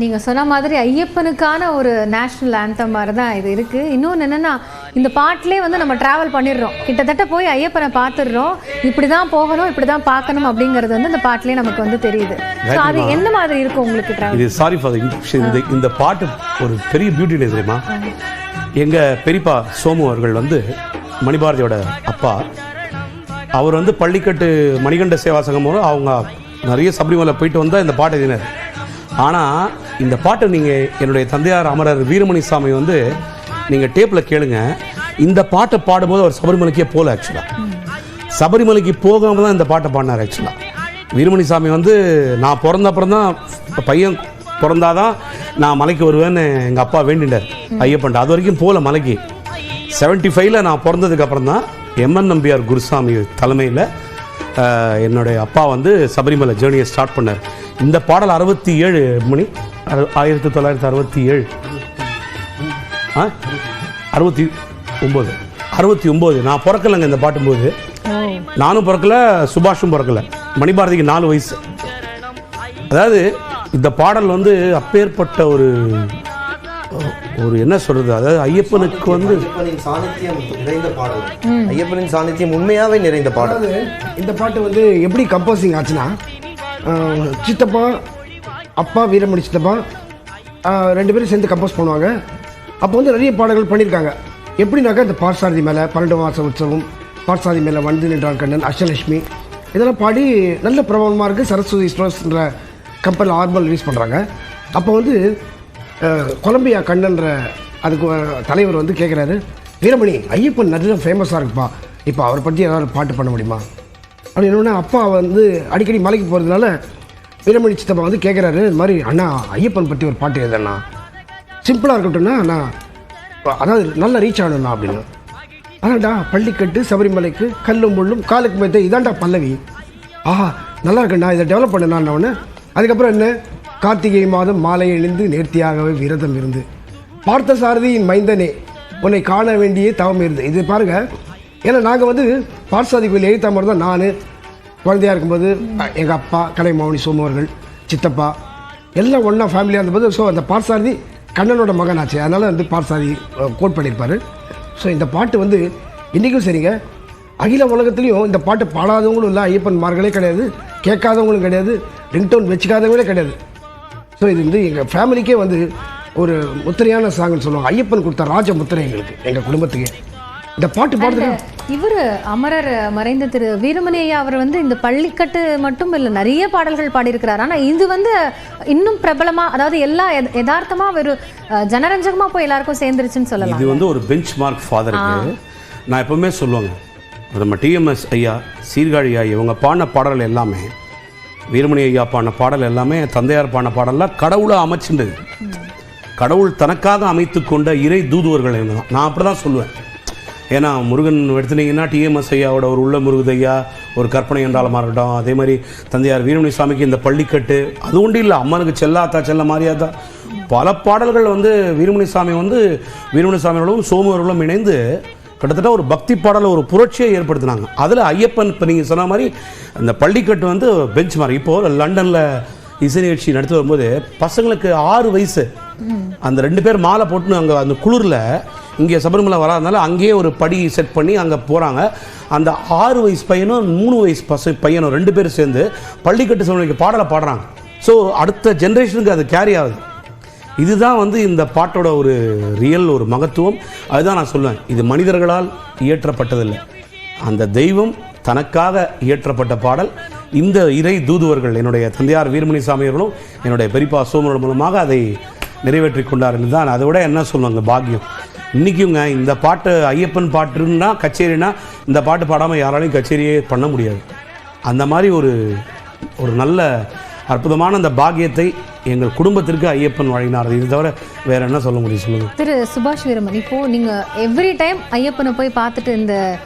நீங்கள் சொன்ன மாதிரி ஐயப்பனுக்கான ஒரு நேஷ்னல் ஆந்தம் மாதிரி தான் இது இருக்குது. இன்னொன்று என்னென்னா, இந்த பாட்டிலே வந்து நம்ம ட்ராவல் பண்ணிடுறோம், கிட்டத்தட்ட போய் ஐயப்பனை பார்த்துடுறோம், இப்படி தான் போகணும், இப்படி தான் பார்க்கணும் அப்படிங்கிறது வந்து இந்த பாட்டிலே நமக்கு வந்து தெரியுது. ஸோ அது எந்த மாதிரி இருக்கும் உங்களுக்கு ட்ராவல்? இது சாரி ஃபார் இந்த பாட்டு ஒரு பெரிய பியூட்டி தெரியுமா? எங்கள் பெரியப்பா சோமு அவர்கள் வந்து மணிபாரதியோட அப்பா. அவர் வந்து பள்ளிக்கட்டு மணிகண்ட சேவா சங்கம் மூலம் அவங்க நிறைய சபரிமலை போயிட்டு வந்தால் இந்த பாட்டு எழுதினார். ஆனால் இந்த பாட்டை நீங்கள் என்னுடைய தந்தையார் அமரர் வீரமணி சாமி வந்து நீங்கள் டேப்பில் கேளுங்க. இந்த பாட்டை பாடும்போது அவர் சபரிமலைக்கே போகல. ஆக்சுவலாக சபரிமலைக்கு போகாமல் தான் இந்த பாட்டை பாடினார். ஆக்சுவலாக வீரமணி சாமி வந்து நான் பிறந்த அப்புறம் தான், பையன் பிறந்தாதான் நான் மலைக்கு வருவேன்னு எங்கள் அப்பா வேண்டினார் ஐயப்பன்ட்டு. அது வரைக்கும் போகல மலைக்கு. 75 நான் பிறந்ததுக்கப்புறம் தான் எம்என் நம்பியார் குருசாமி தலைமையில் என்னுடைய அப்பா வந்து சபரிமலை ஜேர்னியை ஸ்டார்ட் பண்ணார். இந்த பாடல் 67 மணி 1967 69 நான் பிறக்கலைங்க இந்த பாட்டும்போது. நானும் பிறக்கல, சுபாஷும் பிறக்கல. மணிபாரதிக்கு 4 வயசு. அதாவது இந்த பாடல் வந்து அப்பேற்பட்ட ஒரு என்ன சொல்றது, அதாவது ஐயப்பனுக்கு வந்து சாநித்தியம் நிறைந்த பாடல், ஐயப்பனின் சாநித்தியம் உண்மையாவே நிறைந்த பாடல். இந்த பாட்டு வந்து எப்படி கம்போசிங் ஆச்சுன்னா, சித்தப்பா அப்பா வீரமணி சித்தப்பா 2 பேரும் சேர்ந்து கம்போஸ் பண்ணுவாங்க. அப்போ வந்து நிறைய பாடல்கள் பண்ணியிருக்காங்க. எப்படின்னாக்கா இந்த பார்சாரதி மேலே 12 மாத உற்சவம், பார்சாரதி மேலே வந்து நின்றான் கண்ணன், அஷ்டலட்சுமி, இதெல்லாம் பாடி நல்ல பிரபலமாக இருக்குது. சரஸ்வதி ஸ்டோர்ஸ்ன்ற கம்பெனியில் ஆல்பம் ரிலீஸ் பண்ணுறாங்க. அப்போ வந்து கொலம்பியா கண்ணன்ற அதுக்கு தலைவர் வந்து கேட்குறாரு, வீரமணி ஐயப்பன் நிறைய ஃபேமஸாக இருக்குப்பா, இப்போ அவரை பற்றி ஏதாவது பாட்டு பண்ண முடியுமா அப்படின்னு. அப்பா வந்து அடிக்கடி மலைக்கு போகிறதுனால வீரமணி சித்தப்பா வந்து கேட்குறாரு, இது மாதிரி அண்ணா ஐயப்பன் பற்றி ஒரு பாட்டு எழுதுண்ணா, சிம்பிளாக இருக்கட்டும்னா அண்ணா, அதாவது நல்லா ரீச் ஆகணும்ண்ணா அப்படின்னு. அதான்டா பள்ளிக்கட்டு சபரிமலைக்கு கல்லும் முள்ளும் காலுக்கு மேத்த, இதான்டா பல்லவி. ஆஹா நல்லா இருக்குண்ணா, இதை டெவலப் பண்ணண்ணா ஒன்று. அதுக்கப்புறம் என்ன, கார்த்திகை மாதம் மாலை அணிந்து நேர்த்தியாகவே விரதம் இருந்து பார்த்த சாரதியின் மைந்தனே உன்னை காண வேண்டிய தவம் இருந்து. இது பாருங்கள், ஏன்னா நாங்கள் வந்து பார்சாதி கோயில் எழுத்தாம மாதிரி தான் நான் குழந்தையாக இருக்கும்போது எங்கள் அப்பா கலைமாமணி சோமவர்கள், சித்தப்பா எல்லாம் ஒன்றா ஃபேமிலியாக இருந்தபோது, ஸோ அந்த பார்சாரதி கண்ணனோட மகன் ஆச்சு, அதனால் வந்து பார்சாதி கோட் பண்ணியிருப்பார். ஸோ இந்த பாட்டு வந்து இன்றைக்கும் சரிங்க, அகில உலகத்துலேயும் இந்த பாட்டு பாடாதவங்களும் இல்லை, ஐயப்பன்மார்களே கிடையாது, கேட்காதவங்களும் கிடையாது, ரிங்டோன் வச்சுக்காதவங்களே கிடையாது. ஸோ இது வந்து எங்கள் ஃபேமிலிக்கே வந்து ஒரு முத்திரையான சாங்னு சொல்லுவாங்க. ஐயப்பன் கொடுத்த ராஜ முத்திரை எங்களுக்கு, எங்கள் குடும்பத்துக்கு இந்த பாட்டு பாடுறது. இவர் அமரர் மறைந்த திரு வீரமணி ஐயா அவர் வந்து இந்த பள்ளிக்கட்டு மட்டும் இல்லை, நிறைய பாடல்கள் பாடியிருக்கிறார். ஆனால் இது வந்து இன்னும் பிரபலமாக, அதாவது எல்லா யதார்த்தமாக ஒரு ஜனரஞ்சகமாக போய் எல்லாருக்கும் சேர்ந்துருச்சுன்னு சொல்லலாம். இது வந்து ஒரு பெஞ்ச் மார்க் ஃபாதருக்கு. நான் எப்பவுமே சொல்லுவாங்க, நம்ம டிஎம்எஸ் ஐயா, சீர்காழி ஐயா இவங்க பாடின பாடல்கள் எல்லாமே, வீரமணி ஐயா பாடின பாடல் எல்லாமே, தந்தையார் பாடின பாடலாம் கடவுளை அமைச்சுன்றது. கடவுள் தனக்காக அமைத்து கொண்ட இறை தூதுவர்கள் தான் நான் அப்படி தான் சொல்லுவேன். ஏன்னா முருகன் எடுத்துனீங்கன்னா டிஎம்எஸ் ஐயாவோட ஒரு உள்ள முருகதையா, ஒரு கற்பனை என்றாலமாக இருக்கட்டும், அதே மாதிரி தந்தையார் வீரமணி சாமிக்கு இந்த பள்ளிக்கட்டு, அது ஒன்றும் இல்லை, அம்மனுக்கு செல்லாத்தா செல்ல மாறியாத்தா, பல பாடல்கள் வந்து வீரமணி சாமி வந்து வீரமணி சாமியோடும் சோமுவர்களும் இணைந்து கிட்டத்தட்ட ஒரு பக்தி பாடலை ஒரு புரட்சியை ஏற்படுத்தினாங்க. அதில் ஐயப்பன் இப்போ நீங்கள் சொன்ன மாதிரி அந்த பள்ளிக்கட்டு வந்து பெஞ்ச் மார்க். இப்போது லண்டனில் இசை நிகழ்ச்சி நடத்தி வரும்போது பசங்களுக்கு 6 வயசு, அந்த 2 பேர் மாலை போட்டுன்னு அங்கே அந்த குளிரில் இங்கே சபரிமலை வராதனால அங்கேயே ஒரு படி செட் பண்ணி அங்கே போகிறாங்க. அந்த 6 வயசு பையனும் 3 வயசு பையனும் 2 பேரும் சேர்ந்து பள்ளிக்கட்டு சபரிமலைக்கு பாடலை பாடுறாங்க. ஸோ அடுத்த ஜென்ரேஷனுக்கு அது கேரி ஆகுது. இதுதான் வந்து இந்த பாட்டோட ஒரு ரியல் ஒரு மகத்துவம். அதுதான் நான் சொல்லுவேன், இது மனிதர்களால் இயற்றப்பட்டதில்லை, அந்த தெய்வம் தனக்காக இயற்றப்பட்ட பாடல். இந்த இறை தூதுவர்கள் என்னுடைய தந்தையார் வீரமணி சாமியர்களும் என்னுடைய பெரியப்பா சோமனோட மூலமாக அதை நிறைவேற்றி கொண்டாருன்னு தான். அதை விட என்ன சொல்லுவாங்க, பாக்கியம். இன்றைக்குங்க இந்த பாட்டு ஐயப்பன் பாட்டுன்னா கச்சேரினா இந்த பாட்டு பாடாமல் யாராலையும் கச்சேரியே பண்ண முடியாது. அந்த மாதிரி ஒரு நல்ல அற்புதமான அந்த பாக்கியத்தை எங்கள் குடும்பத்திற்கு ஐயப்பன் வழங்கினார். இது தவிர வேற என்ன சொல்ல முடியும் சொல்லுங்கள். திரு சுபாஷ் வீரமணி, இப்போது நீங்கள் எவ்ரி டைம் ஐயப்பனை போய் பார்த்துட்டு இந்த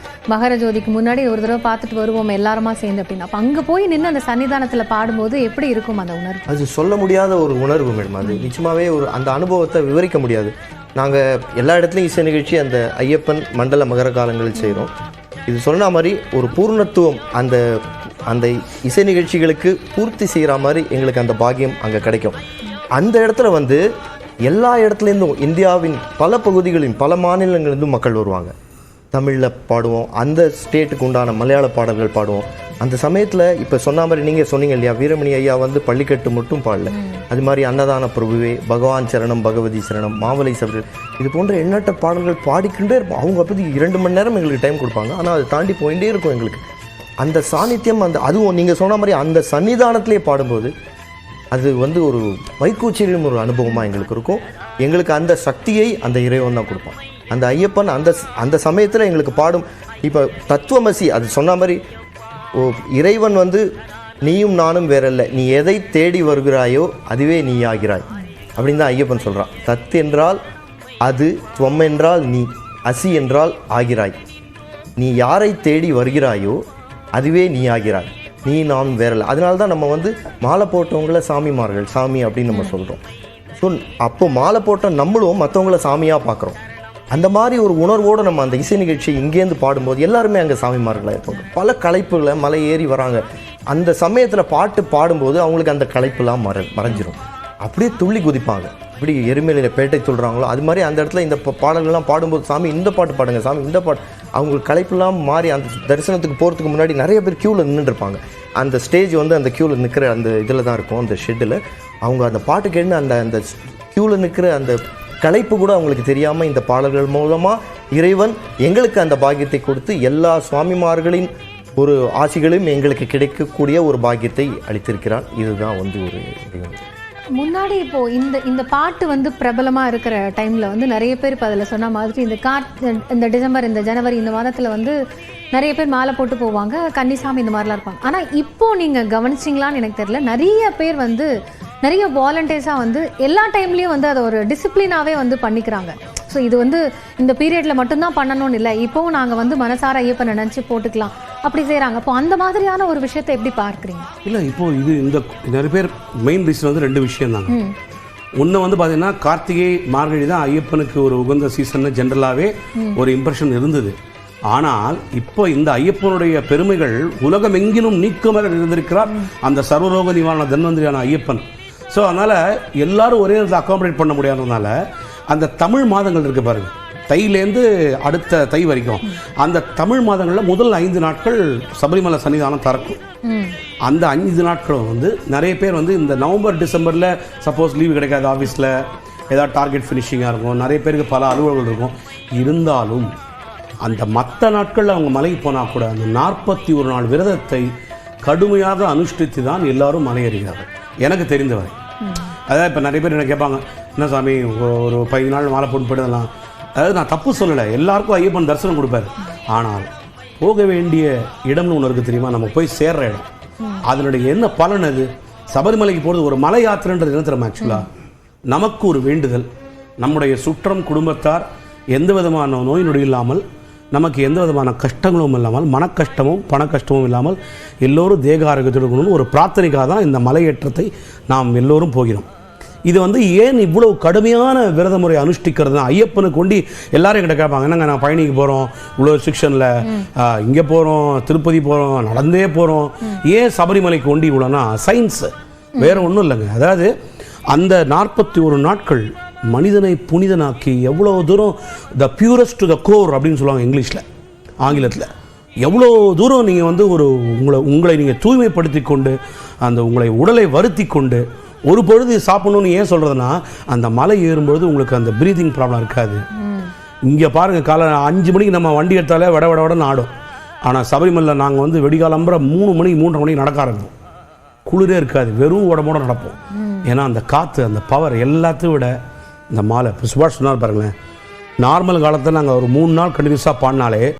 மகர ஜோதிக்கு முன்னாடி ஒரு தடவை பார்த்துட்டு வருவோம் எல்லாருமா சேர்ந்து அப்படின்னு, அப்போ அங்கே போய் நின்று அந்த சன்னிதானத்தில் பாடும்போது எப்படி இருக்கும் அந்த உணர்வு? அது சொல்ல முடியாத ஒரு உணர்வு மேடம். அது நிச்சயமாகவே அந்த அனுபவத்தை விவரிக்க முடியாது. நாங்கள் எல்லா இடத்துலையும் இசை நிகழ்ச்சி அந்த ஐயப்பன் மண்டல மகர காலங்களில் செய்கிறோம். இது சொன்ன மாதிரி ஒரு பூர்ணத்துவம் அந்த இசை நிகழ்ச்சிகளுக்கு பூர்த்தி செய்கிற மாதிரி எங்களுக்கு அந்த பாக்கியம் அங்கே கிடைக்கும். அந்த இடத்துல வந்து எல்லா இடத்துலேருந்தும் இந்தியாவின் பல பகுதிகளின் பல மாநிலங்கள்லேருந்தும் மக்கள் வருவாங்க. தமிழில் பாடுவோம், அந்த ஸ்டேட்டுக்கு உண்டான மலையாள பாடல்கள் பாடுவோம். அந்த சமயத்தில் இப்போ சொன்ன மாதிரி நீங்கள் சொன்னீங்க இல்லையா, வீரமணி ஐயா வந்து பள்ளிக்கட்டு மட்டும் பாடல, அது மாதிரி அன்னதான பிரபுவே, பகவான் சரணம், பகவதி சரணம், மாவலை சபரில், இது போன்ற எண்ணற்ற பாடல்கள் பாடிக்கிட்டே இருப்போம். அவங்க பற்றி 2 மணி நேரம் எங்களுக்கு டைம் கொடுப்பாங்க. ஆனால் அதை தாண்டி போயிட்டே இருக்கும் எங்களுக்கு அந்த சாநித்தியம். அதுவும் நீங்கள் சொன்ன மாதிரி அந்த சன்னிதானத்திலே பாடும்போது அது வந்து ஒரு வைக்கூச்சியும் ஒரு அனுபவமாக எங்களுக்கு இருக்கும். எங்களுக்கு அந்த சக்தியை அந்த இறைவன் தான் கொடுப்பான். அந்த ஐயப்பன் அந்த சமயத்தில் எங்களுக்கு பாடும். இப்போ தத்துவமசி அது சொன்ன மாதிரி இறைவன் வந்து நீயும் நானும் வேறல்ல, நீ எதை தேடி வருகிறாயோ அதுவே நீ ஆகிறாய் அப்படின்னு தான் ஐயப்பன் சொல்கிறான். தத் என்றால் அது, துவம் என்றால் நீ, அசி என்றால் ஆகிறாய். நீ யாரை தேடி வருகிறாயோ அதுவே நீ ஆகிறாய், நீ நான் வேறல்ல. அதனால தான் நம்ம வந்து மாலை போட்டவங்கள சாமிமார்கள், சாமி அப்படின்னு நம்ம சொல்கிறோம். ஸோ அப்போ மாலை போட்ட நம்மளும் மற்றவங்கள சாமியாக பார்க்குறோம். அந்த மாதிரி ஒரு உணர்வோடு நம்ம அந்த இசை நிகழ்ச்சி இங்கேருந்து பாடும்போது எல்லாருமே அங்கே சாமிமார்களாக இருப்பாங்க. பல களைப்புகளை மலை ஏறி வராங்க. அந்த சமயத்தில் பாட்டு பாடும்போது அவங்களுக்கு அந்த களைப்புலாம் மறைஞ்சிரும். அப்படியே துள்ளி குதிப்பாங்க. இப்படி எருமையில பேட்டை சொல்கிறாங்களோ அது மாதிரி அந்த இடத்துல இந்த பாடல்கள்லாம் பாடும்போது, சாமி இந்த பாட்டு பாடுங்க, சாமி இந்த பாட்டு, அவங்களுக்கு களைப்புலாம் மாறி அந்த தரிசனத்துக்கு போகிறதுக்கு முன்னாடி நிறைய பேர் க்யூவில் நின்றுருப்பாங்க. அந்த ஸ்டேஜ் வந்து அந்த க்யூவில் நிற்கிற அந்த இதில் தான் இருக்கும், அந்த ஷெட்டில். அவங்க அந்த பாட்டு கேட்டு அந்த க்யூவில் நிற்கிற அந்த களைப்பு கூட அவங்களுக்கு தெரியாமல் இந்த பாடல்கள் மூலமாக இறைவன் எங்களுக்கு அந்த பாக்கியத்தை கொடுத்து எல்லா சுவாமிமார்களின் ஒரு ஆசிகளும் எங்களுக்கு கிடைக்கக்கூடிய ஒரு பாக்கியத்தை அளித்திருக்கிறான். இதுதான் வந்து ஒரு முன்னாடி இப்போ இந்த பாட்டு வந்து பிரபலமா இருக்கிற டைம்ல வந்து நிறைய பேர் இப்போ அதில் சொன்ன மாதிரி இந்த டிசம்பர், இந்த ஜனவரி, இந்த மாதத்துல வந்து நிறைய பேர் மாலை போட்டு போவாங்க, கன்னிசாமி இந்த மாதிரிலாம் இருப்பாங்க. ஆனா இப்போ நீங்க கவனிச்சிங்களான்னு எனக்கு தெரியல, நிறைய பேர் வந்து நிறைய வாலண்டியர்ஸாக வந்து எல்லா டைம்லேயும் வந்து அதை ஒரு டிசிப்ளினாகவே வந்து பண்ணிக்கிறாங்க. ஸோ இது வந்து இந்த பீரியடில் மட்டும்தான் பண்ணணும்னு இல்லை, இப்போவும் நாங்கள் வந்து மனசார ஐயப்பனை நினச்சி போட்டுக்கலாம் அப்படி செய்கிறாங்க. அப்போ அந்த மாதிரியான ஒரு விஷயத்தை எப்படி பார்க்குறீங்க? இல்லை, இப்போது இது இந்த நிறைய பேர் மெயின் ரீசன் வந்து 2 விஷயம் தாங்க. ஒன்று வந்து பார்த்தீங்கன்னா கார்த்திகை மார்கழி தான் ஐயப்பனுக்கு ஒரு உகந்த சீசன் ஜென்ரலாகவே ஒரு இம்ப்ரெஷன் இருந்தது. ஆனால் இப்போ இந்த ஐயப்பனுடைய பெருமைகள் உலகம் எங்கிலும் நீக்கமர இருந்திருக்கிறார் அந்த சர்வரோக நிவாரண தன்வந்திரியான ஐயப்பன். ஸோ அதனால் எல்லாரும் ஒரே நேரத்தில் அக்காமடேட் பண்ண முடியாததுனால அந்த தமிழ் மாதங்கள் இருக்குது பாருங்கள், தையிலேருந்து அடுத்த தை வரைக்கும் அந்த தமிழ் மாதங்களில் முதல் 5 நாட்கள் சபரிமலை சன்னிதானம் திறக்கும். அந்த 5 நாட்களும் வந்து நிறைய பேர் வந்து இந்த நவம்பர் டிசம்பரில் சப்போஸ் லீவு கிடைக்காது, ஆஃபீஸில் ஏதாவது டார்கெட் ஃபினிஷிங்காக இருக்கும், நிறைய பேருக்கு பல அலுவல்கள் இருக்கும். இருந்தாலும் அந்த மற்ற நாட்களில் அவங்க மலைக்கு போனால் கூட அந்த 41 நாள் விரதத்தை கடுமையாக அனுஷ்டித்து தான் எல்லாரும் மலையேறுகிறார்கள் எனக்கு தெரிந்தவரை. அதாவது இப்போ நிறைய பேர் என்ன கேட்பாங்க, என்ன சாமி ஒரு 15 நாள் மாலை போட்டு போயிடலாம். அதாவது நான் தப்பு சொல்லலை, எல்லாருக்கும் ஐயப்பன் தரிசனம் கொடுப்பார். ஆனால் போக வேண்டிய இடம்னு ஒன்று இருக்குது தெரியுமா, நம்ம போய் சேர்ற இடம், அதனுடைய என்ன பலன்? அது சபரிமலைக்கு போகிறது ஒரு மலை யாத்திரைன்றது என்ன தெரியுமா? ஆக்சுவலாக நமக்கு ஒரு வேண்டுதல், நம்முடைய சுற்றம் குடும்பத்தார் எந்த விதமான நோய் நொடி இல்லாமல், நமக்கு எந்த விதமான கஷ்டங்களும் இல்லாமல், மன கஷ்டமும் பண கஷ்டமும் இல்லாமல் எல்லோரும் தேக ஆரோக்கியத்தோடு இருக்கணும்னு ஒரு பிரார்த்தனைக்காக தான் இந்த மலையேற்றத்தை நாம் எல்லோரும் போகிறோம். இது வந்து ஏன் இவ்வளவு கடுமையான விரத முறை அனுஷ்டிக்கிறது தான் ஐயப்பனுக்கு கொண்டு எல்லாரும் என்கிட்ட கேட்பாங்க, என்னங்க நான் பயணிக்கு போகிறோம், இவ்வளோ செக்ஷனில் இங்கே போகிறோம், திருப்பதி போகிறோம், நடந்தே போகிறோம், ஏன் சபரிமலைக்கு கொண்டு இவ்வளோனா சயின்ஸு வேறு ஒன்றும் இல்லைங்க. அதாவது அந்த 41 நாட்கள் மனிதனை புனிதனாக்கி எவ்வளோ தூரம் த பியூரஸ்ட் டு த கோர் அப்படின்னு சொல்லுவாங்க இங்கிலீஷில், ஆங்கிலத்தில். எவ்வளோ தூரம் நீங்கள் வந்து ஒரு உங்களை நீங்கள் தூய்மைப்படுத்தி கொண்டு அந்த உங்களை உடலை வருத்தி கொண்டு ஒரு பொழுது சாப்பிடணும்னு ஏன் சொல்கிறதுனா, அந்த மலை ஏறும்பொழுது உங்களுக்கு அந்த ப்ரீதிங் ப்ராப்ளம் இருக்காது. இங்கே பாருங்கள், காலை 5 மணிக்கு நம்ம வண்டி எடுத்தாலே வடன்னு ஆடும். ஆனால் சபரிமலையில் நாங்கள் வந்து வெடிகாலம்புற 3 மணிக்கு 3:30 மணிக்கு நடக்க ஆரம்பிப்போம். குளிரே இருக்காது, வெறும் உடம்போட நடப்போம். ஏன்னா அந்த காற்று, அந்த பவர் எல்லாத்தையும் விட இந்த மாலை. இப்போ சுபாஷ் சொன்னார் பாருங்களேன், நார்மல் காலத்தில் நாங்கள் ஒரு 3 நாள் கண்டினியூஸாக பாடினாலே